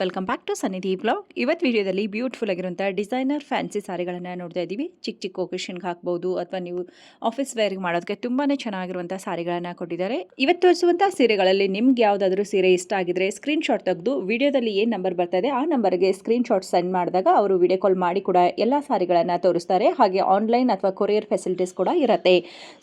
Welcome back to ಸನ್ನಿಧಿ blog. ಇವತ್ತು ವಿಡಿಯೋದಲ್ಲಿ ಬ್ಯೂಟಿಫುಲ್ ಆಗಿರುವಂಥ ಡಿಸೈನರ್ ಫ್ಯಾನ್ಸಿ ಸಾರಿಗಳನ್ನು ನೋಡ್ತಾ ಇದ್ದೀವಿ. ಚಿಕ್ಕ ಚಿಕ್ಕ ಒಕೇಶನ್ಗೆ ಹಾಕ್ಬೋದು ಅಥವಾ ನೀವು ಆಫೀಸ್ ವೇರ್ಗೆ ಮಾಡೋದಕ್ಕೆ ತುಂಬಾ ಚೆನ್ನಾಗಿರುವಂಥ ಸಾರಿಗಳನ್ನು ಕೊಟ್ಟಿದ್ದಾರೆ. ಇವತ್ತು ತೋರಿಸುವಂಥ ಸೀರೆಗಳಲ್ಲಿ ನಿಮ್ಗೆ ಯಾವುದಾದ್ರೂ ಸೀರೆ ಇಷ್ಟ ಆಗಿದ್ರೆ ಸ್ಕ್ರೀನ್ ಶಾಟ್ ತೆಗೆದು ವಿಡಿಯೋದಲ್ಲಿ ಏನು ನಂಬರ್ ಬರ್ತಾ ಇದೆ ಆ ನಂಬರ್ಗೆ ಸ್ಕ್ರೀನ್ ಶಾಟ್ ಸೆಂಡ್ ಮಾಡಿದಾಗ ಅವರು ವಿಡಿಯೋ ಕಾಲ್ ಮಾಡಿ ಕೂಡ ಎಲ್ಲ ಸಾರಿಗಳನ್ನು ತೋರಿಸ್ತಾರೆ. ಹಾಗೆ ಆನ್ಲೈನ್ ಅಥವಾ ಕೊರಿಯರ್ ಫೆಸಿಲಿಟೀಸ್ ಕೂಡ ಇರುತ್ತೆ.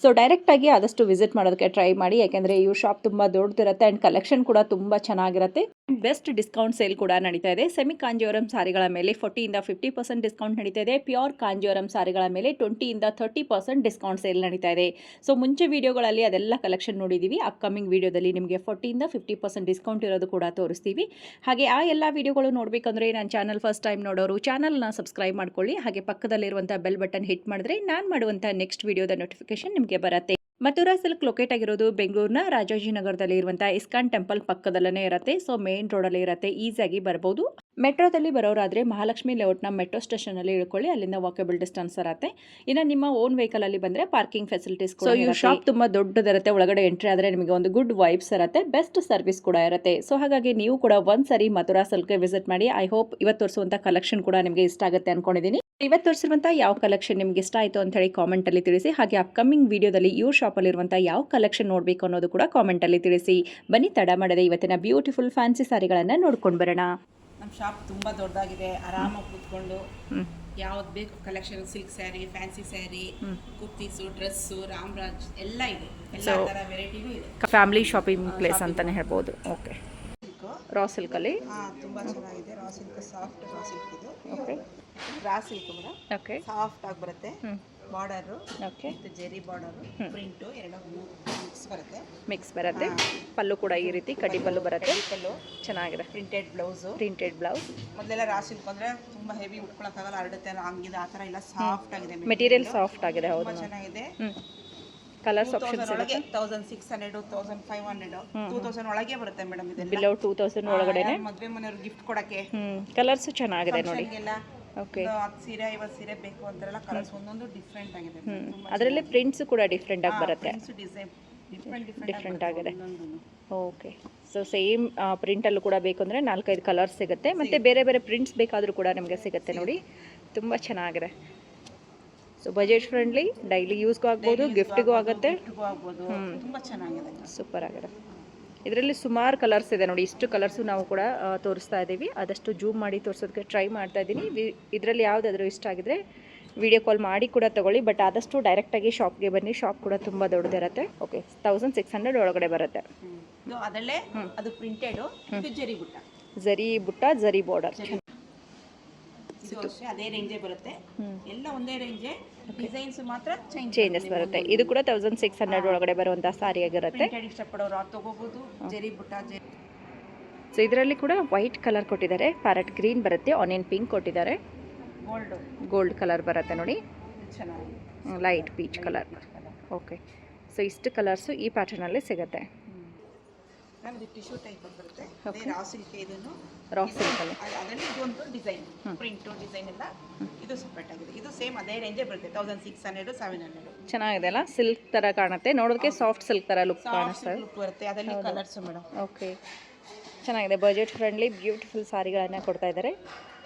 ಸೊ ಡೈರೆಕ್ಟಾಗಿ ಆದಷ್ಟು ವಿಸಿಟ್ ಮಾಡೋದಕ್ಕೆ ಟ್ರೈ ಮಾಡಿ, ಯಾಕೆಂದರೆ ಇವ್ರ ಶಾಪ್ ತುಂಬ ದೊಡ್ಡದಿರುತ್ತೆ ಆ್ಯಂಡ್ ಕಲೆಕ್ಷನ್ ಕೂಡ ತುಂಬ ಚೆನ್ನಾಗಿರುತ್ತೆ. ಬೆಸ್ಟ್ ಡಿಸ್ಕೌಂಟ್ ಸೇಲ್ ಕೂಡ ನಡೀತಾ ಇದೆ. ಸೆಮಿ ಕಾಂಜೀವರಂ ಸಾರಿಗಳ ಮೇಲೆ 40 ಇಂದ 50% ಡಿಸ್ಕೌಂಟ್ ನಡೀತಾ ಇದೆ. ಪ್ಯೂರ್ ಕಾಂಜೀವರಂ ಸಾರಿಗಳ ಮೇಲೆ 20 ಇಂದ 30% ಡಿಸ್ಕೌಂಟ್ ಸೇಲ್ ನಡೀತಾ ಇದೆ. ಸೊ ಮುಂಚೆ ವಿಡಿಯೋಗಳಲ್ಲಿ ಅದೆಲ್ಲ ಕಲೆಕ್ಷನ್ ನೋಡಿದ್ದೀವಿ. ಅಪ್ಕಮಿಂಗ್ ವಿಡಿಯೋದಲ್ಲಿ ನಿಮಗೆ 40 ಇಂದ 50% ಡಿಸ್ಕೌಂಟ್ ಇರೋದು ಕೂಡ ತೋರಿಸ್ತೀವಿ. ಹಾಗೆ ಆ ಎಲ್ಲ ವಿಡಿಯೋಗಳು ನೋಡಬೇಕಂದ್ರೆ ನನ್ನ ಚಾನಲ್ ಫಸ್ಟ್ ಟೈಮ್ ನೋಡೋರು ಚಾನಲ್ನ ಸಬ್ಸ್ಕ್ರೈಬ್ ಮಾಡ್ಕೊಳ್ಳಿ. ಹಾಗೆ ಪಕ್ಕದಲ್ಲಿರುವಂಥ ಬೆಲ್ ಬಟನ್ ಹಿಟ್ ಮಾಡಿದ್ರೆ ನಾನು ಮಾಡುವಂಥ ನೆಕ್ಸ್ಟ್ ವಿಡಿಯೋದ ನೋಟಿಫಿಕೇಶನ್ ನಿಮಗೆ ಬರುತ್ತೆ. ಮಥುರಾ ಸಿಲ್ಕ್ ಲೊಕೇಟ್ ಆಗಿರೋದು ಬೆಂಗಳೂರಿನ ರಾಜಾಜಿನಗರದಲ್ಲಿ ಇರುವಂಥ ಇಸ್ಕಾನ್ ಟೆಂಪಲ್ ಪಕ್ಕದಲ್ಲೇ ಇರುತ್ತೆ. ಸೊ ಮೇನ್ ರೋಡಲ್ಲಿ ಇರುತ್ತೆ, ಈಸಿಯಾಗಿ ಬರ್ಬೋದು. ಮೆಟ್ರೋದಲ್ಲಿ ಬರೋರಾದರೆ ಮಹಾಲಕ್ಷ್ಮಿ ಲೇಔಟ್ನ ಮೆಟ್ರೋ ಸ್ಟೇಷನಲ್ಲಿ ಇಳ್ಕೊಳ್ಳಿ, ಅಲ್ಲಿಂದ ವಾಕೇಬಲ್ ಡಿಸ್ಟೆನ್ಸ್ ಇರುತ್ತೆ. ಇನ್ನು ನಿಮ್ಮ ಓನ್ ವೆಹಿಕಲಲ್ಲಿ ಬಂದರೆ ಪಾರ್ಕಿಂಗ್ ಫೆಸಿಲಿಟೀಸ್ ಕೂಡ ಇರುತ್ತೆ. ಶಾಪ್ ತುಂಬ ದೊಡ್ಡದಿರುತ್ತೆ. ಒಳಗಡೆ ಎಂಟ್ರಿ ಆದರೆ ನಿಮಗೆ ಒಂದು ಗುಡ್ ವೈಬ್ಸ್ ಇರುತ್ತೆ, ಬೆಸ್ಟ್ ಸರ್ವಿಸ್ ಕೂಡ ಇರುತ್ತೆ. ಸೊ ಹಾಗಾಗಿ ನೀವು ಕೂಡ ಒಂದ್ಸರಿ ಮಥುರಾ ಸಿಲ್ಕ್ಗೆ ವಿಸಿಟ್ ಮಾಡಿ. ಐ ಹೋಪ್ ಇವತ್ತು ತೋರಿಸುವಂಥ ಕಲೆಕ್ಷನ್ ಕೂಡ ನಿಮಗೆ ಇಷ್ಟ ಆಗುತ್ತೆ ಅನ್ಕೊಂಡಿದ್ದೀನಿ. ಇವತ್ತು ತೋರಿಸಿರುವಂಥ ಯಾವ ಕಲೆಕ್ಷನ್ ನಿಮ್ಗೆ ಇಷ್ಟ ಆಯಿತು ಅಂತ ಹೇಳಿ ಕಾಮೆಂಟಲ್ಲಿ ತಿಳಿಸಿ. ಹಾಗೆ ಅಪ್ಕಮಿಂಗ್ ವಿಡಿಯೋದಲ್ಲಿ ಇವ್ರ ಶಾಪಲ್ಲಿರುವಂಥ ಯಾವ ಕಲೆಕ್ಷನ್ ನೋಡಬೇಕು ಅನ್ನೋದು ಕೂಡ ಕಾಮೆಂಟಲ್ಲಿ ತಿಳಿಸಿ. ಬನ್ನಿ ತಡ ಮಾಡದೆ ಇವತ್ತಿನ ಬ್ಯೂಟಿಫುಲ್ ಫ್ಯಾನ್ಸಿ ಸಾರಿಗಳನ್ನು ನೋಡ್ಕೊಂಡು ಬರೋಣ. ನಮ್ಮ ಶಾಪ್ ತುಂಬ ದೊಡ್ಡದಾಗಿದೆ. ಆರಾಮಾಗಿ ಕೂತ್ಕೊಂಡು ಯಾವ್ದು ಬೇಕು collection, silk sari, fancy sari, kurtis, dress, Ramraj ಎಲ್ಲ ಇದೆ. ಎಲ್ಲ ಥರ ವೆರೈಟಿನೂ ಇದೆ. ಫ್ಯಾಮಿಲಿ ಶಾಪಿಂಗ್ ಪ್ಲೇಸ್ ಅಂತಲೇ ಹೇಳ್ಬೋದು. ಓಕೆ, ರಾ ಸಿಲ್ಕಲ್ಲಿ ತುಂಬ ಚೆನ್ನಾಗಿದೆ. Raw silk, soft raw silk ಇದು. Okay, raw silk madam. Okay, soft ಆಗಿ ಬರುತ್ತೆ. Border, okay, zari border, print ಎರಡು ಮಿಕ್ಸ್ ಬರುತ್ತೆ. ಪಲ್ಲು ಕೂಡ ಈ ರೀತಿ ಕಡ್ಡಿ ಪಲ್ಲು ಬರುತ್ತೆ. ಪಲ್ಲು ಚೆನ್ನಾಗಿದೆ. Printed blouse. ಮೊದಲೆಲ್ಲ ರಾ ಸಿಲ್ಕ್ ಅಂದ್ರೆ ತುಂಬಾ ಹೆವಿ ಉಟ್ಕೊಳಕ್ಕಾಗಲ್ಲ, ಹರಡುತ್ತೆ ಹಂಗಿದೆ. ಆ ಥರ ಇಲ್ಲ, ಸಾಫ್ಟ್ ಆಗಿದೆ. ಮೆಟೀರಿಯಲ್ ಸಾಫ್ಟ್ ಆಗಿದೆ. ಹೌದು, ಚೆನ್ನಾಗಿದೆ. ಕಲರ್ಸ್ ಆಪ್ಷನ್ಸ್ ಒಳಗೆ 1600, 1500, 2000 ಒಳಗೆ ಬರುತ್ತೆ ಮೇಡಮ್. ಇದೆಲ್ಲ ಬಿಲೋ 2000 ಒಳಗಡೆನೆ ಮದುವೆ ಮನೆಯವ್ರಿಗೆ ಗಿಫ್ಟ್ ಕೊಡಕ್ಕೆ. ಕಲರ್ಸ್ ಚೆನ್ನಾಗಿದೆ ನೋಡಿ. ಓಕೆ, 10 ಸೀರೆ 50 ಸೀರೆ ಬೇಕು ಅಂತಾರಲ್ಲ, ಕಲರ್ಸ್ ಒಂದೊಂದು ಡಿಫ್ರೆಂಟ್ ಆಗಿದೆ. ಅದರಲ್ಲಿ ಪ್ರಿಂಟ್ಸ್ ಕೂಡ ಡಿಫ್ರೆಂಟ್ ಆಗಿ ಬರುತ್ತೆ. ಡಿಸೈನ್ ಡಿಫ್ರೆಂಟ್ ಆಗಿದೆ. ಓಕೆ, ಸೊ ಸೇಮ್ ಪ್ರಿಂಟಲ್ಲೂ ಕೂಡ ಬೇಕು ಅಂದರೆ 4-5 ಕಲರ್ಸ್ ಸಿಗುತ್ತೆ. ಮತ್ತು ಬೇರೆ ಬೇರೆ ಪ್ರಿಂಟ್ಸ್ ಬೇಕಾದರೂ ಕೂಡ ನಿಮಗೆ ಸಿಗುತ್ತೆ ನೋಡಿ. ತುಂಬ ಚೆನ್ನಾಗಿದೆ. ಸೊ ಬಜೆಟ್ ಫ್ರೆಂಡ್ಲಿ, ಡೈಲಿ ಯೂಸ್ಗೂ ಆಗ್ಬೋದು, ಗಿಫ್ಟಿಗೂ ಆಗುತ್ತೆ. ತುಂಬ ಚೆನ್ನಾಗಿದೆ, ಸೂಪರ್ ಆಗಿದೆ. ಇದರಲ್ಲಿ ಸುಮಾರು ಕಲರ್ಸ್ ಇದೆ ನೋಡಿ. ಇಷ್ಟು ಕಲರ್ಸು ನಾವು ಕೂಡ ತೋರಿಸ್ತಾ ಇದ್ದೀವಿ. ಆದಷ್ಟು ಜೂಮ್ ಮಾಡಿ ತೋರಿಸೋದಕ್ಕೆ ಟ್ರೈ ಮಾಡ್ತಾ ಇದ್ದೀನಿ. ಇದರಲ್ಲಿ ಯಾವುದಾದ್ರೂ ಇಷ್ಟ ಆಗಿದ್ರೆ ವಿಡಿಯೋ ಕಾಲ್ ಮಾಡಿ ಕೂಡ ತೊಗೊಳ್ಳಿ. ಬಟ್ ಆದಷ್ಟು ಡೈರೆಕ್ಟಾಗಿ ಶಾಪ್ಗೆ ಬನ್ನಿ. ಶಾಪ್ ಕೂಡ ತುಂಬ ದೊಡ್ಡದಿರುತ್ತೆ. ಓಕೆ, 1600 ಒಳಗಡೆ ಬರುತ್ತೆ. ಅದರಲ್ಲೇ ಅದು ಪ್ರಿಂಟೆಡ್, ಜರಿ ಬುಟ್ಟ, ಜರಿ ಬಾರ್ಡರ್. ಅದೇ ರೇಂಜೇ ಬರುತ್ತೆ. ಎಲ್ಲ ಒಂದೇ ರೇಂಜೇ, ಡಿಸೈನ್ಸ್ ಮಾತ್ರ ಚೇಂಜಸ್ ಬರುತ್ತೆ. ಇದು ಕೂಡ 1600 ಒಳಗಡೆ ಬರುವಂತಹ ಸಾರಿ ಆಗಿರುತ್ತೆ. ಇಷ್ಟಪಡೋರು ತಗೋಬಹುದು. ಜರಿ ಬುಟ್ಟ. ಸೊ ಇದರಲ್ಲಿ ಕೂಡ ವೈಟ್ ಕಲರ್ ಕೊಟ್ಟಿದ್ದಾರೆ, ಪ್ಯಾರೆಟ್ ಗ್ರೀನ್ ಬರುತ್ತೆ, ಆನಿಯನ್ ಪಿಂಕ್ ಕೊಟ್ಟಿದ್ದಾರೆ, ಗೋಲ್ಡ್ ಕಲರ್ ಬರುತ್ತೆ ನೋಡಿ, light peach colour. Okay, so ಇಷ್ಟು ಕಲರ್ಸು ಈ ಪ್ಯಾಟರ್ನಲ್ಲಿ ಸಿಗುತ್ತೆ. ಟಿಶ್ಯೂ ಟೈಪ್ ಬರುತ್ತೆ. ರಾ ಸಿಲ್ಕ್ ಇದನ್ನು ರಾ ಸಿಲ್ಕಲ್ಲಿ ಅದರಲ್ಲಿ ಇದೊಂದು ಡಿಸೈನ್, ಪ್ರಿಂಟು ಡಿಸೈನ್ ಎಲ್ಲ ಇದು ಸಪ್ರೇಟ್ ಆಗಿದೆ. ಇದು ಸೇಮ್ ಅದೇ ರೇಂಜೇ ಬರುತ್ತೆ. 1600, 700. ಚೆನ್ನಾಗಿದೆ ಅಲ್ಲ, ಸಿಲ್ಕ್ ಥರ ಕಾಣುತ್ತೆ ನೋಡೋದಕ್ಕೆ. ಸಾಫ್ಟ್ ಸಿಲ್ಕ್ ಥರ ಲುಕ್ ಕಾಣಿಸ್ತದೆ. ಬರುತ್ತೆ ಅದರಲ್ಲಿ ಕಲರ್ಸ್ ಮೇಡಮ್. ಓಕೆ, ಚೆನ್ನಾಗಿದೆ. ಬಜೆಟ್ ಫ್ರೆಂಡ್ಲಿ ಬ್ಯೂಟಿಫುಲ್ ಸಾರಿಗಳನ್ನು ಕೊಡ್ತಾ ಇದ್ದಾರೆ.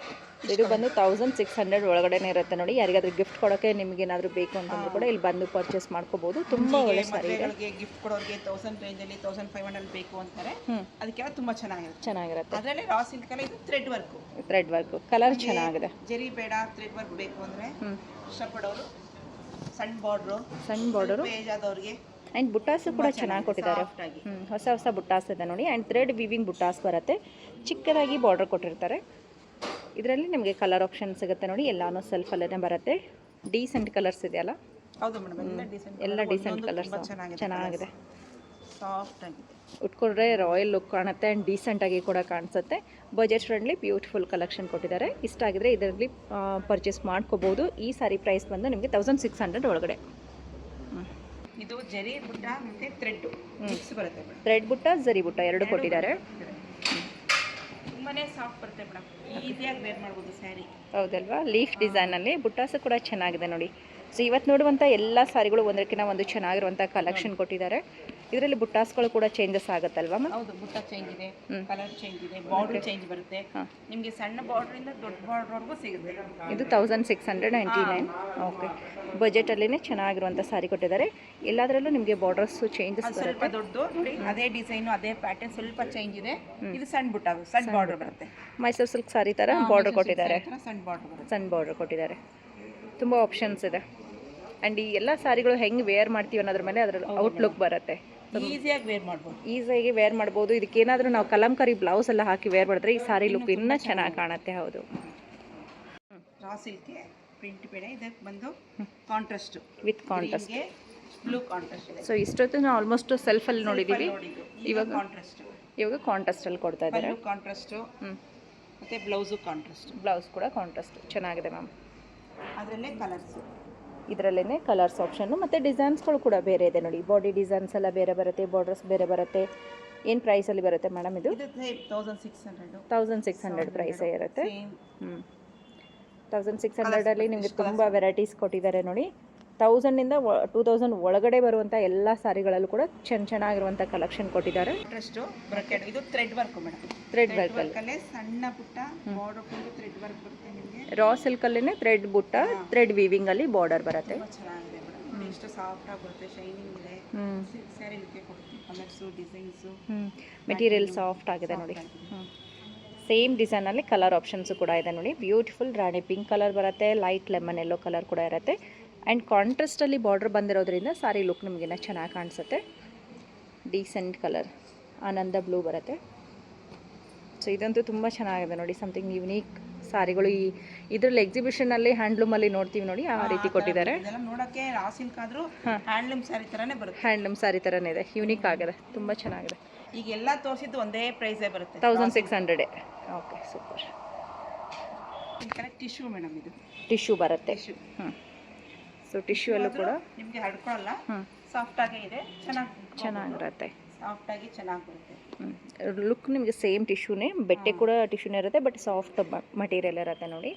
ಇದು ಬಂದು 1600 ಒಳಗಡೆನೇ ಇರುತ್ತೆ ನೋಡಿ. ಯಾರಿಗಾದ್ರೂ ಗಿಫ್ಟ್ ಕೊಡೋಕ್ಕೆ ನಿಮಗೇನಾದರೂ ಬೇಕು ಅಂತಂದ್ರೂ ಕೂಡ ಇಲ್ಲಿ ಬಂದು ಪರ್ಚೇಸ್ ಮಾಡ್ಕೋಬಹುದು. ತುಂಬ ಒಳ್ಳೆ ಸಾರಿ ಇದೆ. ಗಿಫ್ಟ್ ಕೊಡೋರಿಗೆ 1000 ರೇಂಜಲ್ಲಿ 1500 ಬೇಕು ಅಂತಾರೆ. ಅದಕ್ಕೆಲ್ಲ ತುಂಬ ಚೆನ್ನಾಗಿರುತ್ತೆ. ಅದರಲ್ಲಿ ರಾ ಸಿಲ್ಕ್ ಅಲ್ಲಿ ಇದು ಥ್ರೆಡ್ ವರ್ಕ್ ಕಲರ್ ಚೆನ್ನಾಗಿದೆ. ಜರಿ ಬೇಡ, ಥ್ರೆಡ್ ವರ್ಕ್ ಬೇಕು ಅಂದರೆ ಇಷ್ಟಪಡೋರು ಸಣ್ಣ ಬಾರ್ಡರು ಏಜ್ ಆದವ್ರಿಗೆ. ಆ್ಯಂಡ್ ಬುಟ್ಟಾಸು ಕೂಡ ಚೆನ್ನಾಗಿ ಕೊಟ್ಟಿದ್ದಾರೆ. ಹೊಸ ಬುಟ್ಟಾಸ್ ಇದೆ ನೋಡಿ. ಆ್ಯಂಡ್ ಥ್ರೆಡ್ ವಿವಿಂಗ್ ಬುಟ್ಟಾಸ್ ಬರುತ್ತೆ. ಚಿಕ್ಕದಾಗಿ ಬಾರ್ಡರ್ ಕೊಟ್ಟಿರ್ತಾರೆ. ಇದರಲ್ಲಿ ನಿಮಗೆ ಕಲರ್ ಆಪ್ಷನ್ ಸಿಗುತ್ತೆ ನೋಡಿ. ಎಲ್ಲಾನು ಸೆಲ್ಫಲ್ಲೇ ಬರುತ್ತೆ. ಡೀಸೆಂಟ್ ಕಲರ್ಸ್ ಇದೆಯಲ್ಲ. ಹೌದು ಮೇಡಮ್, ಎಲ್ಲ ಡೀಸೆಂಟ್ ಕಲರ್ಸ್ ಚೆನ್ನಾಗಿದೆ. ಸಾಫ್ಟ್ ಆಗಿದೆ. ಉಟ್ಕೊಂಡ್ರೆ ರಾಯಲ್ ಲುಕ್ ಕಾಣುತ್ತೆ ಆ್ಯಂಡ್ ಡೀಸೆಂಟಾಗಿ ಕೂಡ ಕಾಣಿಸುತ್ತೆ. ಬಜೆಟ್ ಫ್ರೆಂಡ್ಲಿ ಬ್ಯೂಟಿಫುಲ್ ಕಲೆಕ್ಷನ್ ಕೊಟ್ಟಿದ್ದಾರೆ. ಇಷ್ಟ ಆಗಿದ್ರೆ ಇದರಲ್ಲಿ ಪರ್ಚೇಸ್ ಮಾಡ್ಕೋಬೋದು. ಈ ಸಾರಿ ಪ್ರೈಸ್ ಬಂದು ನಿಮಗೆ 1600 ಒಳಗಡೆ. ಇದು ಜರಿ ಬುಟ್ಟ ಮತ್ತು ಥ್ರೆಡ್ ಮಿಕ್ಸ್ ಬರುತ್ತೆ. ಥ್ರೆಡ್ ಬುಟ್ಟ, ಜರಿ ಬುಟ್ಟ ಎರಡು ಕೊಟ್ಟಿದ್ದಾರೆ. ತುಂಬಾನೇ ಸಾಫ್ಟ್ ಬರುತ್ತೆ ಮೇಡಮ್. ಈಸಿಯಾಗಿ ವೇರ್ ಮಾಡ್ಬೋದು ಸ್ಯಾರಿ. ಹೌದಲ್ವಾ, ಲೀಫ್ ಡಿಸೈನಲ್ಲಿ ಬುಟ್ಟಾಸು ಕೂಡ ಚೆನ್ನಾಗಿದೆ ನೋಡಿ. ಸೊ ಇವತ್ತು ನೋಡುವಂಥ ಎಲ್ಲ ಸಾರಿಗಳು ಒಂದಕ್ಕಿಂತ ಒಂದು ಚೆನ್ನಾಗಿರುವಂಥ ಕಲೆಕ್ಷನ್ ಕೊಟ್ಟಿದ್ದಾರೆ. ಇದರಲ್ಲಿ ಬುಟ್ಟಾಸ್ಗಳು ಕೂಡ ಚೇಂಜಸ್ ಆಗುತ್ತಲ್ವಾ ಮ್ಯಾಮ್? ಹೌದು, ಬುಟ್ಟ ಚೇಂಜ್ ಇದೆ, ಕಲರ್ ಚೇಂಜ್ ಇದೆ, ಬಾರ್ಡರ್ ಚೇಂಜ್ ಬರುತ್ತೆ. ನಿಮಗೆ ಸಣ್ಣ ಬಾರ್ಡರ್ ಇಂದ ದೊಡ್ಡ ಬಾರ್ಡರ್ವರೆಗೂ ಸಿಗುತ್ತೆ. ಇದು 1699. ಓಕೆ, ಬಜೆಟಲ್ಲಿನೇ ಚೆನ್ನಾಗಿರುವಂಥ ಸಾರಿ ಕೊಟ್ಟಿದ್ದಾರೆ. ಎಲ್ಲದರಲ್ಲೂ ನಿಮಗೆ ಬಾರ್ಡರ್ಸು ಚೇಂಜಸ್ ಸ್ವಲ್ಪ ಬರುತ್ತೆ. ದೊಡ್ಡದು ನೋಡಿ, ಅದೇ ಡಿಸೈನು ಅದೇ ಪ್ಯಾಟರ್ನ್ ಸ್ವಲ್ಪ ಚೇಂಜ್ ಇದೆ. ಇದು ಸಣ್ಣ ಬುಟ್ಟ, ಸಣ್ಣ ಬಾರ್ಡರ್ ಬರುತ್ತೆ. ಮೈಸೂರು ಸಿಲ್ಕ್ ಸಾರಿ ಥರ ಬಾರ್ಡರ್ ಕೊಟ್ಟಿದ್ದಾರೆ, ಸಣ್ಣ ಬಾರ್ಡರ್ ಬರುತ್ತೆ. ಸಣ್ಣ ಬಾರ್ಡರ್ ಕೊಟ್ಟಿದ್ದಾರೆ. ತುಂಬ ಆಪ್ಷನ್ಸ್ ಇದೆ. ಆ್ಯಂಡ್ ಈ ಎಲ್ಲ ಸಾರಿಗಳು ಹೆಂಗೆ ವೇರ್ ಮಾಡ್ತೀವಿ ಅನ್ನೋದ್ರ ಮೇಲೆ ಅದರ ಔಟ್ಲುಕ್ ಬರುತ್ತೆ. ಈಸಿಯಾಗಿ ವೇರ್ ಮಾಡ್ಬೋದು, ಈಸಿಯಾಗಿ ವೇರ್ ಮಾಡ್ಬೋದು. ಇದಕ್ಕೇನಾದರೂ ನಾವು ಕಲಂಕಾರಿ ಬ್ಲೌಸ್ ಎಲ್ಲ ಹಾಕಿ ವೇರ್ ಮಾಡಿದ್ರೆ ಈ ಸಾರಿ ಲುಕ್ ಇನ್ನೂ ಚೆನ್ನಾಗಿ ಕಾಣುತ್ತೆ. ಹೌದು, ರಾ ಸಿಲ್ಕ್ಗೆ ಪ್ರಿಂಟ್ ಬೇಡ, ಇದಕ್ಕೆ ಬಂದು contrast with contrast, blue contrast ಇದೆ. ಸೊ ಇಷ್ಟೊತ್ತು ನಾವು ಆಲ್ಮೋಸ್ಟ್ ಸೆಲ್ಫಲ್ಲಿ ನೋಡಿದ್ದೀವಿ. ಇವಾಗ ಕಾಂಟ್ರಾಸ್ಟಲ್ಲಿ ಕೊಡ್ತಾ ಇದ್ದಾರೆ. ಕಾಂಟ್ರಾಸ್ಟು ಮತ್ತು ಬ್ಲೌಸು ಕಾಂಟ್ರಾಸ್ಟ್, ಬ್ಲೌಸ್ ಕೂಡ ಕಾಂಟ್ರಾಸ್ಟ್ ಚೆನ್ನಾಗಿದೆ ಮ್ಯಾಮ್. ಅದರಲ್ಲೇ ಕಲರ್ಸು, ಇದರಲ್ಲೇ ಕಲರ್ಸ್ ಆಪ್ಷನ್ನು ಮತ್ತು ಡಿಸೈನ್ಸ್ಗಳು ಕೂಡ ಬೇರೆ ಇದೆ ನೋಡಿ. ಬಾಡಿ ಡಿಸೈನ್ಸ್ ಎಲ್ಲ ಬೇರೆ ಬರುತ್ತೆ, ಬಾರ್ಡರ್ಸ್ ಬೇರೆ ಬರುತ್ತೆ. ಏನು ಪ್ರೈಸಲ್ಲಿ ಬರುತ್ತೆ ಮೇಡಮ್ ಇದು? 1600 ಪ್ರೈಸೇ ಇರುತ್ತೆ. 1600ಅಲ್ಲಿ ನಿಮಗೆ ತುಂಬ ವೆರೈಟೀಸ್ ಕೊಟ್ಟಿದ್ದಾರೆ ನೋಡಿ. 1000ಇಂದ 2000 ಒಳಗಡೆ ಬರುವಂಥ ಎಲ್ಲ ಸಾರಿಗಳಲ್ಲೂ ಕೂಡ ಚೆನ್ನಾಗಿರುವಂಥ ಕಲೆಕ್ಷನ್ ಕೊಟ್ಟಿದ್ದಾರೆ. ಇದು ಥ್ರೆಡ್ ವರ್ಕ್ ಮೇಡಮ್, ಥ್ರೆಡ್ ವರ್ಕಲ್ಲಿ ಸಣ್ಣ ಪುಟ್ಟ ಬಾರ್ಡರ್ ಥ್ರೆಡ್ ವರ್ಕ್ ಬರುತ್ತೆ ನಿಮಗೆ. ರಾ ಸಿಲ್ಕಲ್ಲೇ ಥ್ರೆಡ್ ಬುಟ್ಟ, ಥ್ರೆಡ್ ವೀವಿಂಗಲ್ಲಿ ಬಾರ್ಡರ್ ಬರುತ್ತೆ. ಚೆನ್ನಾಗಿದೆ ಮೇಡಮ್, ಎಷ್ಟು ಸಾಫ್ಟ್ ಆಗಿ ಬರುತ್ತೆ, ಶೈನಿಂಗ್ ಇದೆ. ಸಿಲ್ಕ್ ಸ್ಯಾರಿ ಲುಕ್ಕೆ ಕೊಡುತ್ತೆ, ಕಲರ್ಸು ಡಿಸೈನ್ಸು. ಮೆಟೀರಿಯಲ್ ಸಾಫ್ಟ್ ಆಗಿದೆ ನೋಡಿ. ಸೇಮ್ ಡಿಸೈನಲ್ಲಿ ಕಲರ್ ಆಪ್ಷನ್ಸು ಕೂಡ ಇದೆ ನೋಡಿ. ಬ್ಯೂಟಿಫುಲ್ ರಾಣಿ ಪಿಂಕ್ ಕಲರ್ ಬರುತ್ತೆ, ಲೈಟ್ ಲೆಮನ್ ಎಲ್ಲೋ ಕಲರ್ ಕೂಡ ಇರುತ್ತೆ. ಆ್ಯಂಡ್ ಕಾಂಟ್ರಾಸ್ಟಲ್ಲಿ ಬಾರ್ಡರ್ ಬಂದಿರೋದ್ರಿಂದ ಸಾರಿ ಲುಕ್ ನಿಮಗಿನ್ನ ಚೆನ್ನಾಗಿ ಕಾಣಿಸುತ್ತೆ. ಡೀಸೆಂಟ್ ಕಲರ್ ಆನಂದ ಬ್ಲೂ ಬರುತ್ತೆ. ಸೊ ಇದಂತೂ ತುಂಬ ಚೆನ್ನಾಗಿದೆ ನೋಡಿ, ಸಮಥಿಂಗ್ ಯುನೀಕ್ ಸಾರಿಗಳು. ಇದರಲ್ಲಿ ಎಕ್ಸಿಬಿಷನಲ್ಲಿ ಹ್ಯಾಂಡ್ಲೂಮಲ್ಲಿ ನೋಡ್ತೀವಿ ನೋಡಿ, ಆ ರೀತಿ ಕೊಟ್ಟಿದ್ದಾರೆ. ನೋಡೋಕ್ಕೆ ರಾ ಸಿಲ್ಕ್ ಆದರೂ ಹ್ಯಾಂಡ್ಲೂಮ್ ಸ್ಯಾರಿ ಥರನೇ ಬರುತ್ತೆ. ಹ್ಯಾಂಡ್ಲೂಮ್ ಸಾರಿ ಥರನೇ ಇದೆ, ಯೂನಿಕ್ ಆಗಿದೆ, ತುಂಬ ಚೆನ್ನಾಗಿದೆ. ಈಗ ಎಲ್ಲ ತೋರಿಸಿದ್ದು ಒಂದೇ ಪ್ರೈಸೇ ಬರುತ್ತೆ, 1600. Okay, super. ಟಿಶ್ಯೂ ಮೇಡಮ್, ಇದು ಟಿಶ್ಯೂ ಬರುತ್ತೆ. ಸೊ ಟಿಶ್ಯೂ ಅಲ್ಲೂ ಕೂಡ ನಿಮಗೆ ಹಡ್ಕೊಳ್ಳಲ್ಲ, ಸಾಫ್ಟ್ ಆಗೇ ಇದೆ, ಚೆನ್ನಾಗಿರುತ್ತೆ. ಸಾಫ್ಟ್ ಆಗಿ ಚೆನ್ನಾಗಿ ಬರುತ್ತೆ. ಲುಕ್ ನಿಮಗೆ ಸೇಮ್ ಟಿಶ್ಯೂನೇ, ಬಟ್ಟೆ ಕೂಡ ಟಿಶ್ಯೂನೇ ಇರುತ್ತೆ, ಬಟ್ ಸಾಫ್ಟ್ ಮಟೀರಿಯಲ್ ಇರುತ್ತೆ ನೋಡಿ.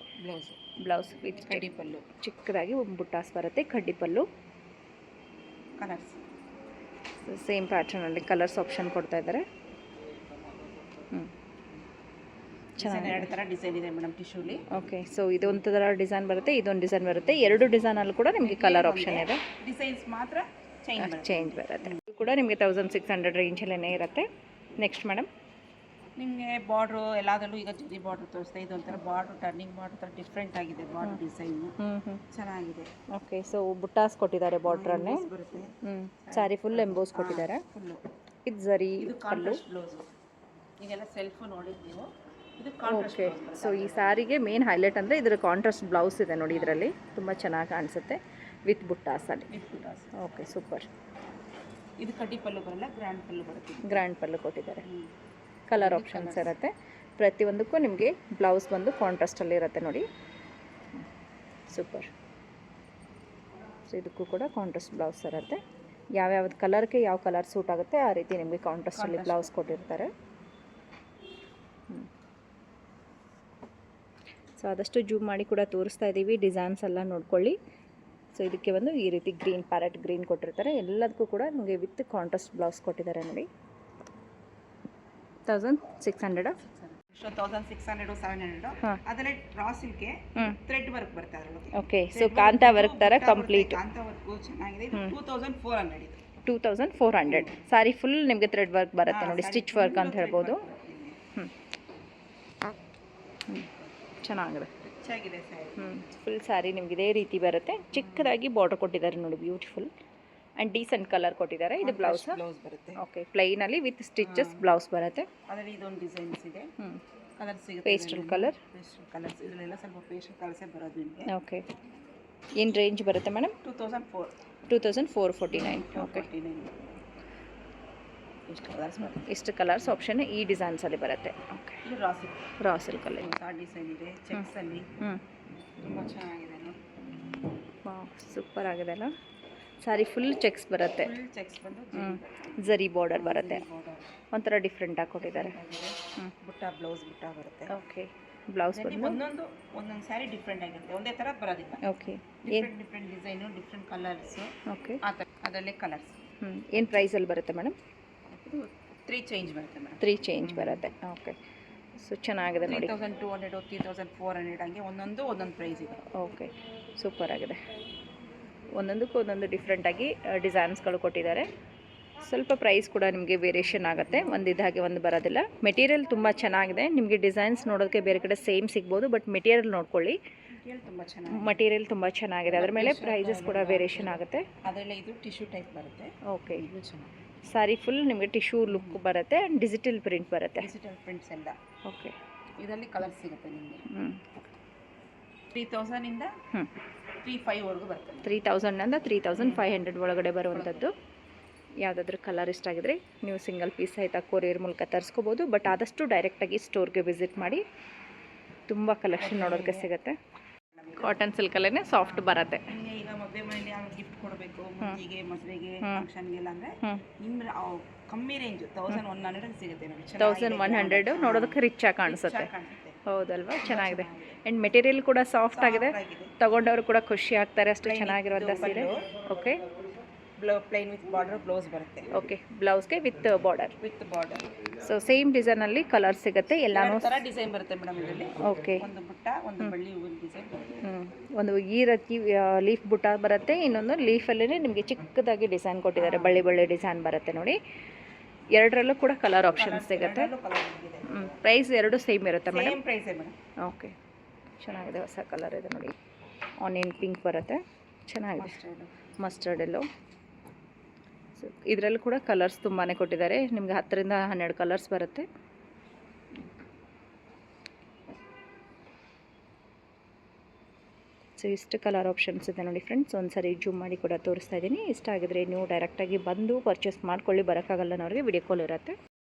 ಬ್ಲೌಸ್ ವಿತ್ ಕಡ್ಡಿ ಪಲ್ಲು, ಚಿಕ್ಕದಾಗಿ ಬುಟ್ಟಾಸ್ ಬರುತ್ತೆ, ಕಡ್ಡಿ ಪಲ್ಲು. ಕಲರ್ಸ್ ಸೇಮ್ ಪ್ಯಾಟರ್ನಲ್ಲಿ ಕಲರ್ಸ್ ಆಪ್ಷನ್ ಕೊಡ್ತಾ ಇದ್ದಾರೆ. ಚೆನ್ನಾಗಿ ಎರಡು ಥರ ಡಿಸೈನ್ ಇದೆ ಮೇಡಮ್ ಟಿಶ್ಯೂಲಿ. ಓಕೆ, ಸೊ ಇದೊಂದು ಥರ ಡಿಸೈನ್ ಬರುತ್ತೆ, ಇದೊಂದು ಡಿಸೈನ್ ಬರುತ್ತೆ. ಎರಡು ಡಿಸೈನಲ್ಲಿ ಕೂಡ ನಿಮಗೆ ಕಲರ್ ಆಪ್ಷನ್ ಇದೆ. ಡಿಸೈನ್ಸ್ ಮಾತ್ರ ಚೇಂಜ್ ಬರುತ್ತೆ. ಇದು ಕೂಡ ನಿಮಗೆ 1600 ರೇಂಜಲ್ಲೇ ಇರುತ್ತೆ. ನೆಕ್ಸ್ಟ್ ಮೇಡಮ್, ನಿಮಗೆ ಬಾರ್ಡ್ರು ಎಲ್ಲದರಲ್ಲೂ ಈಗ ಜರಿ ಬಾರ್ಡ್ರ್ ತೋರಿಸ್ತಾ, ಇದೊಂಥರ ಬಾರ್ಡ್ರ್ ಟರ್ನಿಂಗ್ ಬಾರ್ಡ್ರ್ ಥರ ಡಿಫ್ರೆಂಟ್ ಆಗಿದೆ ಬಾರ್ಡ್ರ್ ಡಿಸೈನು. ಚೆನ್ನಾಗಿದೆ. ಓಕೆ, ಸೊ ಬುಟ್ಟಾಸ್ ಕೊಟ್ಟಿದ್ದಾರೆ ಬಾರ್ಡ್ರನ್ನೇ. ಬರುತ್ತೆ. ಸ್ಯಾರಿ ಫುಲ್ ಎಂಬೋಸ್ ಕೊಟ್ಟಿದ್ದಾರೆ. ಫುಲ್ಲು ಇದು ಜರಿ ಪಲ್ಲು, ಬ್ಲೌಸು. ಈಗೆಲ್ಲ ಸೆಲ್ಫು ನೋಡಿದ್ದು ನೀವು. ಇದು ಓಕೆ, ಸೊ ಈ ಸ್ಯಾರಿಗೆ ಮೇನ್ ಹೈಲೈಟ್ ಅಂದರೆ ಇದರ ಕಾಂಟ್ರಾಸ್ಟ್ ಬ್ಲೌಸ್ ಇದೆ ನೋಡಿ. ಇದರಲ್ಲಿ ತುಂಬ ಚೆನ್ನಾಗಿ ಕಾಣಿಸುತ್ತೆ ವಿತ್ ಬುಟ್ಟಾಸಲ್ಲಿ. Okay, super. ಇದು ಕಡ್ಡಿ ಪಲ್ಲು ಬರಲ್ಲ, ಗ್ರ್ಯಾಂಡ್ ಪಲ್ಲು ಬರುತ್ತೆ. ಗ್ರ್ಯಾಂಡ್ ಪಲ್ಲು ಕೊಟ್ಟಿದ್ದಾರೆ. ಕಲರ್ ಆಪ್ಷನ್ಸ್ ಇರುತ್ತೆ ಪ್ರತಿಯೊಂದಕ್ಕೂ. ನಿಮಗೆ ಬ್ಲೌಸ್ ಬಂದು ಕಾಂಟ್ರಾಸ್ಟಲ್ಲಿ ಇರುತ್ತೆ ನೋಡಿ. ಸೂಪರ್. ಸೊ ಇದಕ್ಕೂ ಕೂಡ ಕಾಂಟ್ರಾಸ್ಟ್ ಬ್ಲೌಸ್ ಇರುತ್ತೆ. ಯಾವ್ಯಾವ್ದು ಕಲರ್ಗೆ ಯಾವ ಕಲರ್ ಸೂಟ್ ಆಗುತ್ತೆ ಆ ರೀತಿ ನಿಮಗೆ ಕಾಂಟ್ರಾಸ್ಟಲ್ಲಿ ಬ್ಲೌಸ್ ಕೊಟ್ಟಿರ್ತಾರೆ. ಸೊ ಆದಷ್ಟು ಜೂಮ್ ಮಾಡಿ ಕೂಡ ತೋರಿಸ್ತಾ ಇದ್ದೀವಿ, ಡಿಸೈನ್ಸ್ ಎಲ್ಲ ನೋಡ್ಕೊಳ್ಳಿ. ಸೊ ಇದಕ್ಕೆ ಒಂದು ಈ ರೀತಿ ಗ್ರೀನ್, ಪ್ಯಾರೆಟ್ ಗ್ರೀನ್ ಕೊಟ್ಟಿರ್ತಾರೆ. ಎಲ್ಲದಕ್ಕೂ ಕೂಡ ನಿಮಗೆ ವಿತ್ ಕಾಂಟ್ರಾಸ್ಟ್ ಬ್ಲೌಸ್ ಕೊಟ್ಟಿದ್ದಾರೆ ನೋಡಿ. 1600. 1600 700. ಅದರಲ್ಲಿ ರಾ ಸಿಲ್ಕ್ಗೆ ಥ್ರೆಡ್ ವರ್ಕ್ ಬರುತ್ತೆ ಅದರಲ್ಲಿ. ಓಕೆ, ಸೊ ಕಾಂತಾ ವರ್ಕ್ ಥರ ಕಂಪ್ಲೀಟ್. ಕಾಂತಾ ವರ್ಕ್ ಚೆನ್ನಾಗಿದೆ. ಇದು 2400 ಇದು. 2400 ಸಾರಿ ಫುಲ್ ನಿಮಗೆ ಥ್ರೆಡ್ ವರ್ಕ್ ಬರುತ್ತೆ ನೋಡಿ, ಸ್ಟಿಚ್ ವರ್ಕ್ ಅಂತ ಹೇಳ್ಬೋದು. ಚೆನ್ನಾಗಿದೆ. ಫುಲ್ ಸ್ಯಾರಿ ನಿಮ್ಗೆ ಇದೇ ರೀತಿ ಬರುತ್ತೆ. ಚಿಕ್ಕದಾಗಿ ಬಾರ್ಡರ್ ಕೊಟ್ಟಿದ್ದಾರೆ ನೋಡಿ, ಬ್ಯೂಟಿಫುಲ್ ಆ್ಯಂಡ್ ಡೀಸೆಂಟ್ ಕಲರ್ ಕೊಟ್ಟಿದ್ದಾರೆ. ಇದು ಬ್ಲೌಸ್ ಬರುತ್ತೆ. ಓಕೆ, ಪ್ಲೈನಲ್ಲಿ ವಿತ್ ಸ್ಟಿಚಸ್ ಬ್ಲೌಸ್ ಬರುತ್ತೆ. ಅದರಲ್ಲಿ ಇದೊಂದು ಡಿಸೈನ್ಸ್ ಇದೆ, ಕಲರ್ ಸಿಗುತ್ತೆ. ಪೇಸ್ಟಲ್ ಕಲರ್, ಕಲರ್ಸ್ ಇದರಲ್ಲೆಲ್ಲ ಸ್ವಲ್ಪ ಪೇಸ್ಟಲ್ ಕಲರ್ಸೇ ಬರೋದು ನಿಮಗೆ. ಓಕೆ, ಏನು ರೇಂಜ್ ಬರುತ್ತೆ ಮೇಡಮ್? 2449. ಓಕೆ, ಇಷ್ಟು ಕಲರ್ಸ್ ಆಪ್ಷನ್ ಈ ಡಿಸೈನ್ಸಲ್ಲಿ ಬರುತ್ತೆ. ಓಕೆ, ಇದು ರಾ ಸಿಲ್ಕಲ್ಲಿ ಡಿಸೈನ್ ಇದೆ, ಚೆಕ್ಸಲ್ಲಿ. ತುಂಬ ಚೆನ್ನಾಗಿದೆ ನೋಡಿ. ಸೂಪರ್ ಆಗಿದೆ ಅಲ್ಲ. ಸ್ಯಾರಿ ಫುಲ್ ಚೆಕ್ಸ್ ಬರುತ್ತೆ, ಚೆಕ್ಸ್ ಬಂದು ಜರಿ ಬಾರ್ಡರ್ ಬರುತ್ತೆ. ಒಂಥರ ಡಿಫ್ರೆಂಟ್ ಆಗಿ ಕೊಟ್ಟಿದ್ದಾರೆ. ಬುಟ್ಟ ಬ್ಲೌಸ್ ಬುಟ್ಟ ಬರುತ್ತೆ. ಓಕೆ, ಬ್ಲೌಸ್ ಬಂದು ಒಂದೊಂದು ಸ್ಯಾರಿ ಡಿಫ್ರೆಂಟ್ ಆಗಿರುತ್ತೆ, ಒಂದೇ ಥರ ಬರೋದಿಲ್ಲ. Okay, different design, different colours. Okay, ಆ ಥರ ಅದರಲ್ಲೇ ಕಲರ್ಸ್ ಏನು ಪ್ರೈಸಲ್ಲಿ ಬರುತ್ತೆ ಮೇಡಮ್? ಇದು 3 ಚೇಂಜ್ ಬರುತ್ತೆ ಮೇಡಮ್. 3 ಚೇಂಜ್ ಬರುತ್ತೆ. ಓಕೆ, ಸೊ ಚೆನ್ನಾಗಿದೆ ನೋಡಿ. 3200 3400 ಹಂಗೆ ಒಂದೊಂದು ಪ್ರೈಸ್ ಇದೆ. ಓಕೆ, ಸೂಪರ್ ಆಗಿದೆ. ಒಂದೊಂದಕ್ಕೂ ಒಂದೊಂದು ಡಿಫ್ರೆಂಟಾಗಿ ಡಿಸೈನ್ಸ್ಗಳು ಕೊಟ್ಟಿದ್ದಾರೆ. ಸ್ವಲ್ಪ ಪ್ರೈಸ್ ಕೂಡ ನಿಮಗೆ ವೇರಿಯೇಷನ್ ಆಗುತ್ತೆ, ಒಂದಿದ್ದ ಹಾಗೆ ಒಂದು ಬರೋದಿಲ್ಲ. ಮೆಟೀರಿಯಲ್ ತುಂಬ ಚೆನ್ನಾಗಿದೆ. ನಿಮಗೆ ಡಿಸೈನ್ಸ್ ನೋಡೋದಕ್ಕೆ ಬೇರೆ ಕಡೆ ಸೇಮ್ ಸಿಗ್ಬೋದು, ಬಟ್ ಮೆಟೀರಿಯಲ್ ನೋಡ್ಕೊಳ್ಳಿ. ಮಟೀರಿಯಲ್ ತುಂಬ ಚೆನ್ನಾಗಿದೆ. ಅದರ ಮೇಲೆ ಪ್ರೈಸಸ್ ಕೂಡ ವೇರಿಯೇಷನ್ ಆಗುತ್ತೆ. ಅದರಲ್ಲಿ ಇದು ಟಿಶ್ಯೂ ಟೈಪ್ ಬರುತ್ತೆ. ಓಕೆ, ಇದು ಚೆನ್ನಾಗಿ ಸಾರಿ ಫುಲ್ ನಿಮಗೆ ಟಿಶ್ಯೂ ಲುಕ್ ಬರುತ್ತೆ, ಡಿಜಿಟಲ್ ಪ್ರಿಂಟ್ ಬರುತ್ತೆ. ಡಿಜಿಟಲ್ ಪ್ರಿಂಟ್ಸ್ ಎಲ್ಲ. ಓಕೆ, ಇದರಲ್ಲಿ ಕಲರ್ ಸಿಗುತ್ತೆ ನಿಮಗೆ. 3000 ಇಂದ 3500 ವರೆಗೂ ಬರುತ್ತೆ. 3000 3500 ಒಳಗಡೆ ಬರುವಂಥದ್ದು. ಯಾವುದಾದ್ರೂ ಕಲರ್ ಇಷ್ಟ ಆಗಿದ್ರೆ ನೀವು ಸಿಂಗಲ್ ಪೀಸ್ ಸಹಿತ ಕೊರಿಯರ್ ಮೂಲಕ ತರಿಸ್ಕೋಬೋದು, ಬಟ್ ಆದಷ್ಟು ಡೈರೆಕ್ಟಾಗಿ ಸ್ಟೋರ್ಗೆ ವಿಸಿಟ್ ಮಾಡಿ. ತುಂಬ ಕಲೆಕ್ಷನ್ ನೋಡೋದಕ್ಕೆ ಸಿಗುತ್ತೆ. ಕಾಟನ್ ಸಿಲ್ಕಲ್ಲೇ ಸಾಫ್ಟ್ ಬರುತ್ತೆ. ಈಗ ಮದುವೆ ಮನೆಯಲ್ಲಿ ಯಾವ ಗಿಫ್ಟ್ ಕೊಡಬೇಕು, ಮುಂದಿಗೆ ಮದುವೆಗೆ ಫಂಕ್ಷನ್ಗೆಲ್ಲ ಅಂದರೆ ನಿಮ್ಮ ಕಮ್ಮಿ ರೇಂಜ್ 1100 ಸಿಗುತ್ತೆ ನೋಡಿ. 1100 ನೋಡೋದಕ್ಕೆ ರಿಚ್ ಆಗಿ ಕಾಣಿಸುತ್ತೆ. ಹೌದಲ್ವಾ, ಚೆನ್ನಾಗಿದೆ. ಆ್ಯಂಡ್ ಮೆಟೀರಿಯಲ್ ಕೂಡ ಸಾಫ್ಟ್ ಆಗಿದೆ. ತಗೊಂಡವರು ಕೂಡ ಖುಷಿ ಆಗ್ತಾರೆ, ಅಷ್ಟು ಚೆನ್ನಾಗಿರುವಂಥ ಸೀರೆ. Okay, plain with border blouse ಬರುತ್ತೆ. ಓಕೆ, ಬ್ಲೌಸ್ಗೆ ವಿತ್ ಬಾರ್ಡರ್. ಸೊ ಸೇಮ್ ಡಿಸೈನಲ್ಲಿ ಕಲರ್ ಸಿಗುತ್ತೆ. ಎಲ್ಲಾನು ಥರ ಡಿಸೈನ್ ಬರುತ್ತೆ ಮೇಡಮ್ ಇದರಲ್ಲಿ. ಓಕೆ, ಒಂದು ಬುಟ್ಟ, ಒಂದು ಬಳ್ಳಿ ಹೂವಿನ ಡಿಸೈನ್ ಬರುತ್ತೆ. ಒಂದು ಈ ರೀತಿ ಲೀಫ್ ಬುಟ್ಟ ಬರುತ್ತೆ, ಇನ್ನೊಂದು ಲೀಫಲ್ಲೇ ನಿಮಗೆ ಚಿಕ್ಕದಾಗಿ ಡಿಸೈನ್ ಕೊಟ್ಟಿದ್ದಾರೆ, ಬಳ್ಳಿ ಡಿಸೈನ್ ಬರುತ್ತೆ ನೋಡಿ. ಎರಡರಲ್ಲೂ ಕೂಡ ಕಲರ್ ಆಪ್ಷನ್ಸ್ ಸಿಗುತ್ತೆ. ಪ್ರೈಸ್ ಎರಡು ಸೇಮ್ ಇರುತ್ತೆ madam? Same price madam. Okay, ಚೆನ್ನಾಗಿದೆ. ಹೊಸ ಕಲರ್ ಇದೆ ನೋಡಿ, ಆನಿಯನ್ ಪಿಂಕ್ ಬರುತ್ತೆ, ಚೆನ್ನಾಗಿದೆ. ಮಸ್ಟರ್ಡ್ ಎಲ್ಲೋ. ಸೊ ಇದರಲ್ಲೂ ಕೂಡ ಕಲರ್ಸ್ ತುಂಬಾ ಕೊಟ್ಟಿದ್ದಾರೆ ನಿಮಗೆ. 10 ರಿಂದ 12 ಕಲರ್ಸ್ ಬರುತ್ತೆ. ಸೊ ಇಷ್ಟು ಕಲರ್ ಆಪ್ಷನ್ಸ್ ಇದೆ ನೋಡಿ ಫ್ರೆಂಡ್ಸ್. ಒಂದ್ಸರಿ ಜೂಮ್ ಮಾಡಿ ಕೂಡ ತೋರಿಸ್ತಾ ಇದ್ದೀನಿ. ಇಷ್ಟ ಆಗಿದ್ರೆ ನೀವು ಡೈರೆಕ್ಟಾಗಿ ಬಂದು ಪರ್ಚೇಸ್ ಮಾಡ್ಕೊಳ್ಳಿ, ಬರೋಕ್ಕಾಗಲ್ಲ ಅನ್ನೋರಿಗೆ ವಿಡಿಯೋ ಕಾಲ್ ಇರುತ್ತೆ.